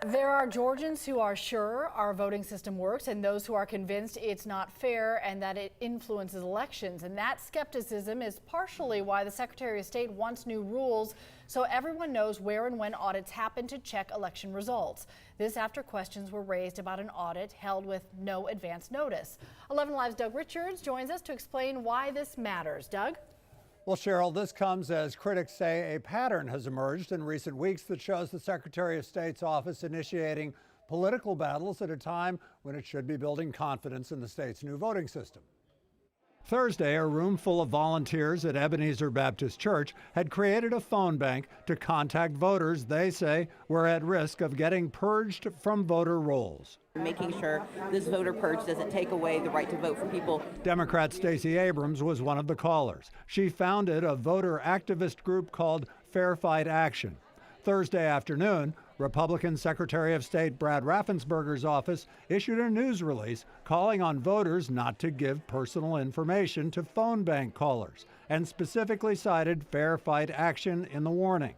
There are Georgians who are sure our voting system works and those who are convinced it's not fair and that it influences elections. And that skepticism is partially why the Secretary of State wants new rules so everyone knows where and when audits happen to check election results. This after questions were raised about an audit held with no advance notice. 11 Live's Doug Richards joins us to explain why this matters. Doug? Well, Cheryl, this comes as critics say a pattern has emerged in recent weeks that shows the Secretary of State's office initiating political battles at a time when it should be building confidence in the state's new voting system. Thursday, a room full of volunteers at Ebenezer Baptist Church had created a phone bank to contact voters they say were at risk of getting purged from voter rolls. Making sure this voter purge doesn't take away the right to vote for people. Democrat Stacey Abrams was one of the callers. She founded a voter activist group called Fair Fight Action. Thursday afternoon, Republican Secretary of State Brad Raffensperger's office issued a news release calling on voters not to give personal information to phone bank callers and specifically cited Fair Fight Action in the warning.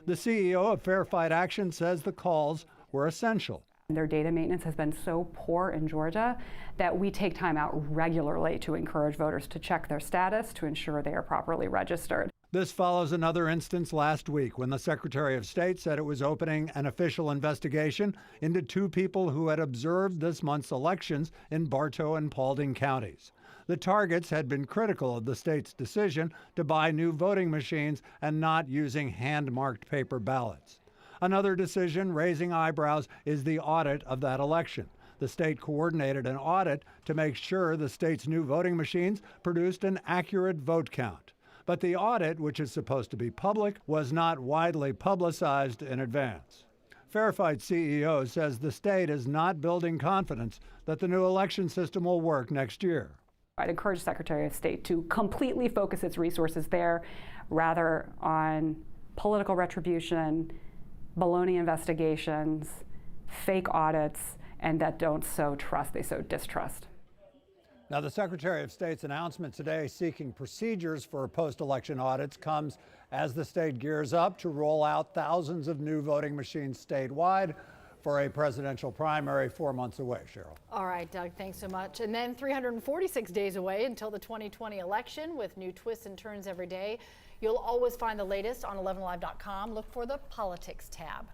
The CEO of Fair Fight Action says the calls were essential. Their data maintenance has been so poor in Georgia that we take time out regularly to encourage voters to check their status to ensure they are properly registered. This follows another instance last week when the Secretary of State said it was opening an official investigation into two people who had observed this month's elections in Bartow and Paulding counties. The targets had been critical of the state's decision to buy new voting machines and not using hand-marked paper ballots. Another decision raising eyebrows is the audit of that election. The state coordinated an audit to make sure the state's new voting machines produced an accurate vote count. But the audit, which is supposed to be public, was not widely publicized in advance. Fair Fight CEO says the state is not building confidence that the new election system will work next year. I'd encourage the Secretary of State to completely focus its resources there rather on political retribution, baloney investigations, fake audits, and that don't sow trust, they sow distrust. Now, the Secretary of State's announcement today seeking procedures for post-election audits comes as the state gears up to roll out thousands of new voting machines statewide for a presidential primary 4 months away. Cheryl. All right, Doug, thanks so much. And then 346 days away until the 2020 election with new twists and turns every day. You'll always find the latest on 11live.com. Look for the Politics tab.